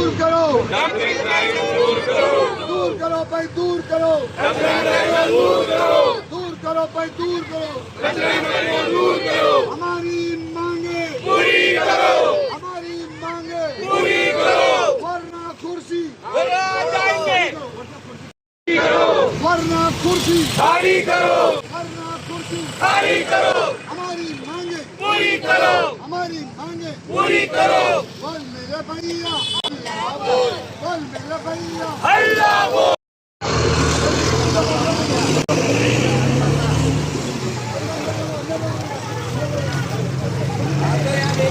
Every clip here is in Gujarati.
दूर करो, दूर करो भाई, दूर करो, दूर करो भाई, दूर करो, हमारी मांगे पूरी करो, हमारी मांगे पूरी करो, वरना कुर्सी वरना कुर्सी खाली करो, वरना कुर्सी खाली करो, हमारी मांगे पूरी करो, हमारी मांगे पूरी करो। बोल मेरे भैया अल्लाह बोल, बोल मेरे भैया अल्लाह बोल।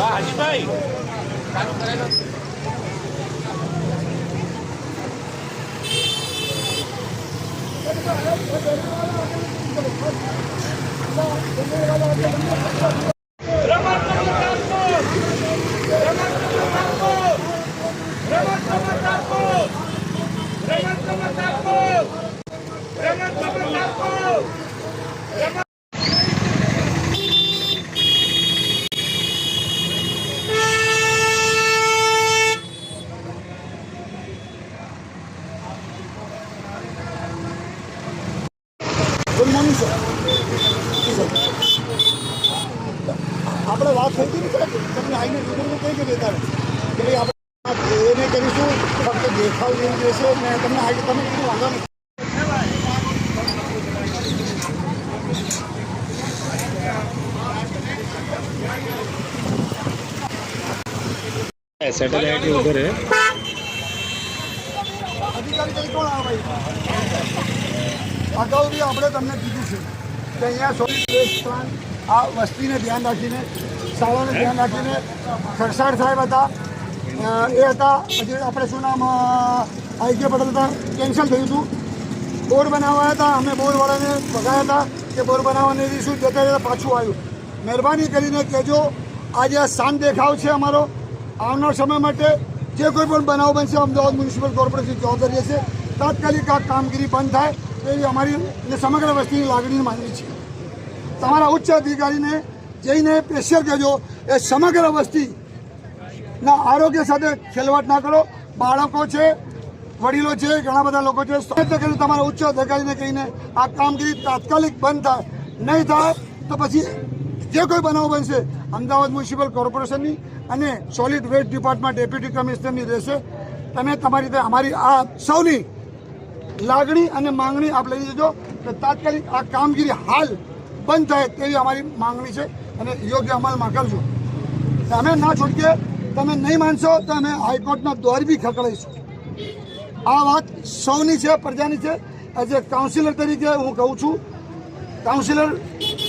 हाजी भाई गुड मॉर्निंग सर। આપણે વાત થઈ હતી ને સાહેબ, તમને આવીને રૂબરૂ કહી કે દેતા કે ભાઈ આપણે એને કરીશું, ફક્ત દેખાવ જેવું રહેશે ને તમને આવી તમે કીધું વાંધો નહીં। सैटेलाइट उधर है। अधिकारी कई कोण આવે ભાઈ? અગાઉ બી આપણે તમને કીધું છે કે અહીંયા સોલિડ વેસ્ટ પ્લાન્ટ આ વસ્તીને ધ્યાન રાખીને, શાળાને ધ્યાન રાખીને ખરસાડ સાહેબ હતા, એ હતા, પછી આપણે શું નામ આઈ.કે. પટેલ હતા, કેન્સલ થયું હતું। બોર્ડ બનાવવા હતા, અમે બોર્ડવાળાને ભગાયા હતા કે બોર્ડ બનાવવા નહીં દઈશું, જતા જતાં પાછું આવ્યું। મહેરબાની કરીને કહેજો, આજે આ શાંત દેખાવ છે અમારો, આવનાર સમય માટે જે કોઈ પણ બનાવ બનશે અમદાવાદ મ્યુનિસિપલ કોર્પોરેશન જવાબદારી હશે, તાત્કાલિક આ કામગીરી બંધ થાય એવી અમારી સમગ્ર વસ્તીની લાગણીની માંગણી છે। તમારા ઉચ્ચ અધિકારીને જઈને પ્રેશર કરજો, એ સમગ્ર વસ્તીના આરોગ્ય સાથે ખેલવાડ ના કરો। બાળકો છે, વડીલો છે, ઘણા બધા લોકો છે, પ્રયત્ન કરીને તમારા ઉચ્ચ અધિકારીને કહીને આ કામગીરી તાત્કાલિક બંધ થાય। નહીં થાય તો પછી જે કોઈ બનાવ બનશે અમદાવાદ મ્યુનિસિપલ કોર્પોરેશનની અને સોલિડ વેસ્ટ ડિપાર્ટમેન્ટ ડેપ્યુટી કમિશનરની રહેશે। તમે તમારી રીતે અમારી આ સૌની લાગણી અને માંગણી આપ લઈ જજો કે તાત્કાલિક આ કામગીરી હાલ બંધ થાય તેવી અમારી માંગણી છે અને યોગ્ય અમલમાં કરજો। અમે ના છૂટકે, તમે નહીં માનશો તો અમે હાઈકોર્ટના દ્વાર બી ખકડાઈશું। આ વાત સૌની છે, પ્રજાની છે। એઝ એ કાઉન્સિલર તરીકે હું કહું છું, કાઉન્સિલર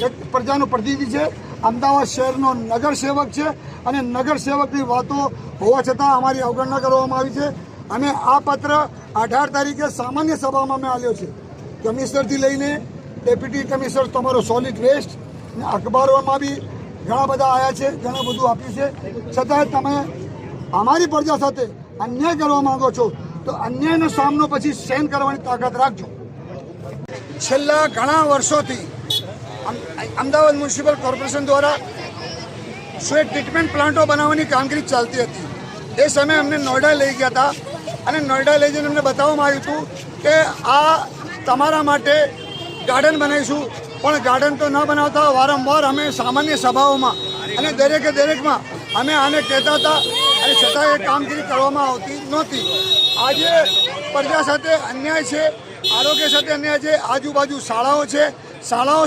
એક પ્રજાનો પ્રતિનિધિ છે, અમદાવાદ શહેરનો નગરસેવક છે અને નગરસેવકની વાતો હોવા છતાં અમારી અવગણના કરવામાં આવી છે। અમે આ પત્ર 18 તારીખે સામાન્ય સભામાં મેં આપ્યો છે। કમિશનરથી લઈને ડેપ્યુટી કમિશનર તમારો સોલિડ વેસ્ટ ને અખબારોમાં બી ઘણા બધા આવ્યા છે, ઘણું બધું આપ્યું છે, છતાં તમે અમારી પ્રજા સાથે અન્યાય કરવા માંગો છો તો અન્યાયનો સામનો પછી સહન કરવાની તાકાત રાખજો। છેલ્લા ઘણા વર્ષોથી અમદાવાદ મ્યુનિસિપલ કોર્પોરેશન દ્વારા સ્વેટ ટ્રીટમેન્ટ પ્લાન્ટો બનાવવાની કામગીરી ચાલતી હતી। એ સમયે અમને નોઈડા લઈ ગયા હતા અને નોઈડા લઈ જઈને અમને બતાવવામાં આવ્યું હતું કે આ તમારા માટે ગાર્ડન બનાવીશું, પણ ગાર્ડન તો ન બનાવતા વારંવાર અમે સામાન્ય સભાઓમાં અને દરેકે દરેકમાં અમે આને કહેતા હતા અને છતાં એ કામગીરી કરવામાં આવતી નહોતી। આજે પ્રજા સાથે અન્યાય છે, આરોગ્ય સાથે અન્યાય છે, આજુબાજુ શાળાઓ છે, શાળાઓ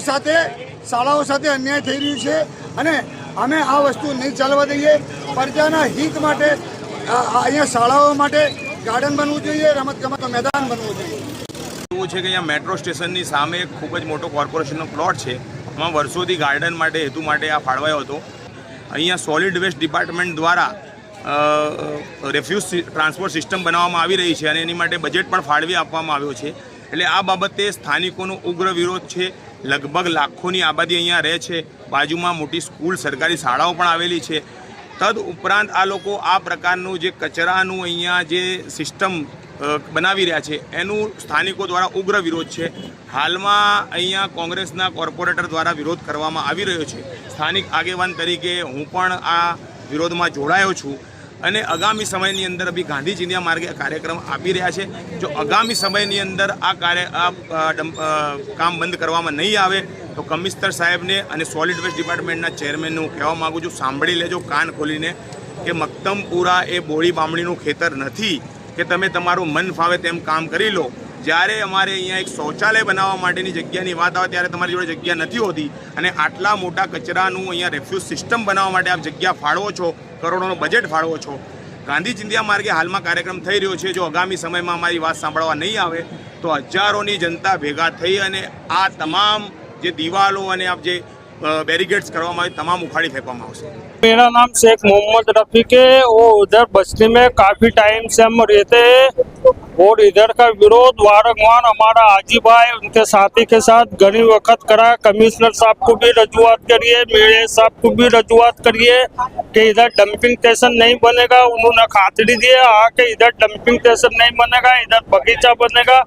સાથે અન્યાય થઈ રહ્યું છે અને અમે આ વસ્તુ નહીં ચાલવા દઈએ। પ્રજાના હિત માટે અહીંયા શાળાઓ માટે ગાર્ડન બનવું જોઈએ, રમતગમતનું મેદાન બનવું જોઈએ। એવું છે કે અહીંયા મેટ્રો સ્ટેશનની સામે એક ખૂબ જ મોટો કોર્પોરેશનનો પ્લોટ છે, એમાં વર્ષોથી ગાર્ડન માટે હેતુ માટે આ ફાળવાયો હતો। અહીંયા સોલિડ વેસ્ટ ડિપાર્ટમેન્ટ દ્વારા રેફ્યુઝ ટ્રાન્સપોર્ટ સિસ્ટમ બનાવવામાં આવી રહી છે અને એની માટે બજેટ પણ ફાળવી આપવામાં આવ્યો છે। એટલે આ બાબતે સ્થાનિકોનો ઉગ્ર વિરોધ છે। લગભગ લાખોની આબાદી અહીંયા રહે છે, બાજુમાં મોટી સ્કૂલ, સરકારી શાળાઓ પણ આવેલી છે। તદ ઉપરાંત આ લોકો આ પ્રકારનું જે કચરાનું અહીંયા જે સિસ્ટમ બનાવી રહ્યા છે એનું સ્થાનિકો દ્વારા ઉગ્ર વિરોધ છે। હાલમાં અહીંયા કોંગ્રેસના કોર્પોરેટર દ્વારા વિરોધ કરવામાં આવી રહ્યો છે। સ્થાનિક આગેવાન તરીકે હું પણ આ વિરોધમાં જોડાયો છું અને આગામી સમયની અંદર અભી ગાંધી ચિંધ્યા માર્ગે કાર્યક્રમ આપી રહ્યા છે. જો આગામી સમયની અંદર આ કામ બંધ કરવામાં નહીં આવે તો કમિશનર સાહેબને અને સોલિડ વેસ્ટ ડિપાર્ટમેન્ટના ચેરમેનને હું કહેવા માગું છું, સાંભળી લેજો કાન ખોલીને, કે મક્તમપુરા એ બોળી બામણીનું ખેતર નથી કે તમે તમારું મન ફાવે તેમ કામ કરી લો. જ્યારે અમારે અહીંયા એક શૌચાલય બનાવવા માટેની જગ્યાની વાત આવે ત્યારે તમારી જોડે જગ્યા નથી હોતી, અને આટલા મોટા કચરાનું અહીંયા રેફ્યુઝ સિસ્ટમ બનાવવા માટે આપ જગ્યા ફાળવો છો, કરોડોનો બજેટ ફાળવો છો. ગાંધી ચિંધ્યા માર્ગે હાલમાં કાર્યક્રમ થઈ રહ્યો છે. જો આગામી સમયમાં અમારી વાત સાંભળવા નહીં આવે તો હજારોની જનતા ભેગા થઈ અને આ તમામ જે દિવાલો અને આપ જે बैरिकेड्स કરવામાં આવે તમામ ઉખાડી ફેંકવામાં આવશે. मेरा नाम शेख मोहम्मद रफ़ीक है और उधर बस्ती में काफ़ी टाइम से हम रहते हैं और इधर का विरोध वारंवार हमारा हाजी भाई उनके साथी के साथ घनी वक्त करा. कमिश्नर साहब को भी रजूआत करिए, मेरे साहब को भी रजूआत करिए कि इधर डंपिंग स्टेशन नहीं बनेगा. उन्होंने खातरी दी है कि इधर डंपिंग स्टेशन नहीं बनेगा, इधर बगीचा बनेगा.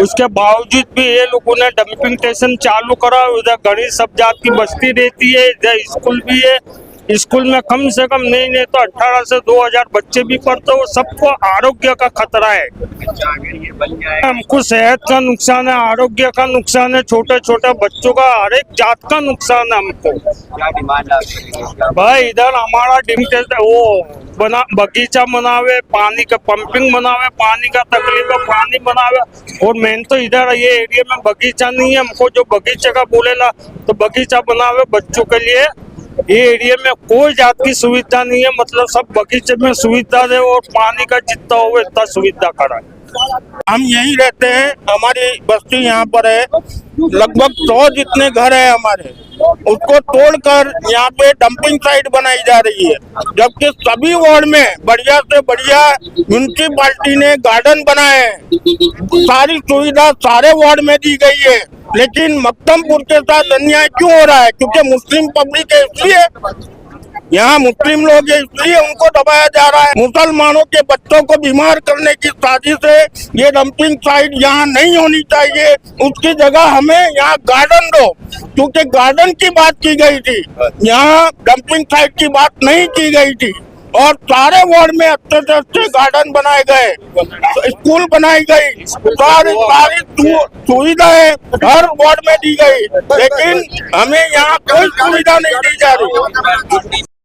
उसके बावजूद भी ये लोगों ने डंपिंग स्टेशन चालू करा. उधर घनी सब जात की बस्ती रहती है, इधर स्कूल भी है. स्कूल में कम से कम नहीं तो 18 से 2000 बच्चे भी पढ़ते हो. सबको आरोग्य का खतरा है. हमको सेहत का नुकसान है, आरोग्य का नुकसान है, छोटे छोटे बच्चों का हर एक जात का नुकसान है हमको. क्या डिमांड है भाई इधर हमारा वो बना बगीचा बनावे, पानी का पंपिंग बनावे, पानी का तकलीफ है, पानी बनावे. और मेन तो इधर ये एरिया में बगीचा नहीं है. हमको जो बगीचे का बोलेला तो बगीचा बनावे बच्चों के लिए. ये एरिया में कोई जात की सुविधा नहीं है, मतलब सब बगीचे में सुविधा है और पानी का जितना हो इतना सुविधा करा. हम यहीं रहते हैं, हमारी बस्ती यहाँ पर है. लगभग 100 जितने घर है हमारे, उसको तोड़कर यहाँ पे डंपिंग साइट बनाई जा रही है. जबकि सभी वार्ड में बढ़िया से बढ़िया म्यूनिसिपालिटी ने गार्डन बनाए हैं, सारी सुविधा सारे वार्ड में दी गई है. लेकिन मक्तमपुर के साथ अन्याय क्यों हो रहा है? क्योंकि मुस्लिम पब्लिक है इसलिए, यहाँ मुस्लिम लोग है इसलिए उनको दबाया जा रहा है. मुसलमानों के बच्चों को बीमार करने की साजिश है. ये डंपिंग साइट यहाँ नहीं होनी चाहिए, उसकी जगह हमें यहाँ गार्डन दो. क्योंकि गार्डन की बात की गई थी, यहाँ डंपिंग साइट की बात नहीं की गई थी. और सारे वार्ड में अच्छे से अच्छे गार्डन बनाए गए, स्कूल बनाई गई, सारी सुविधाएं हर वार्ड में दी गई. लेकिन हमें यहाँ कोई सुविधा नहीं दी जा रही.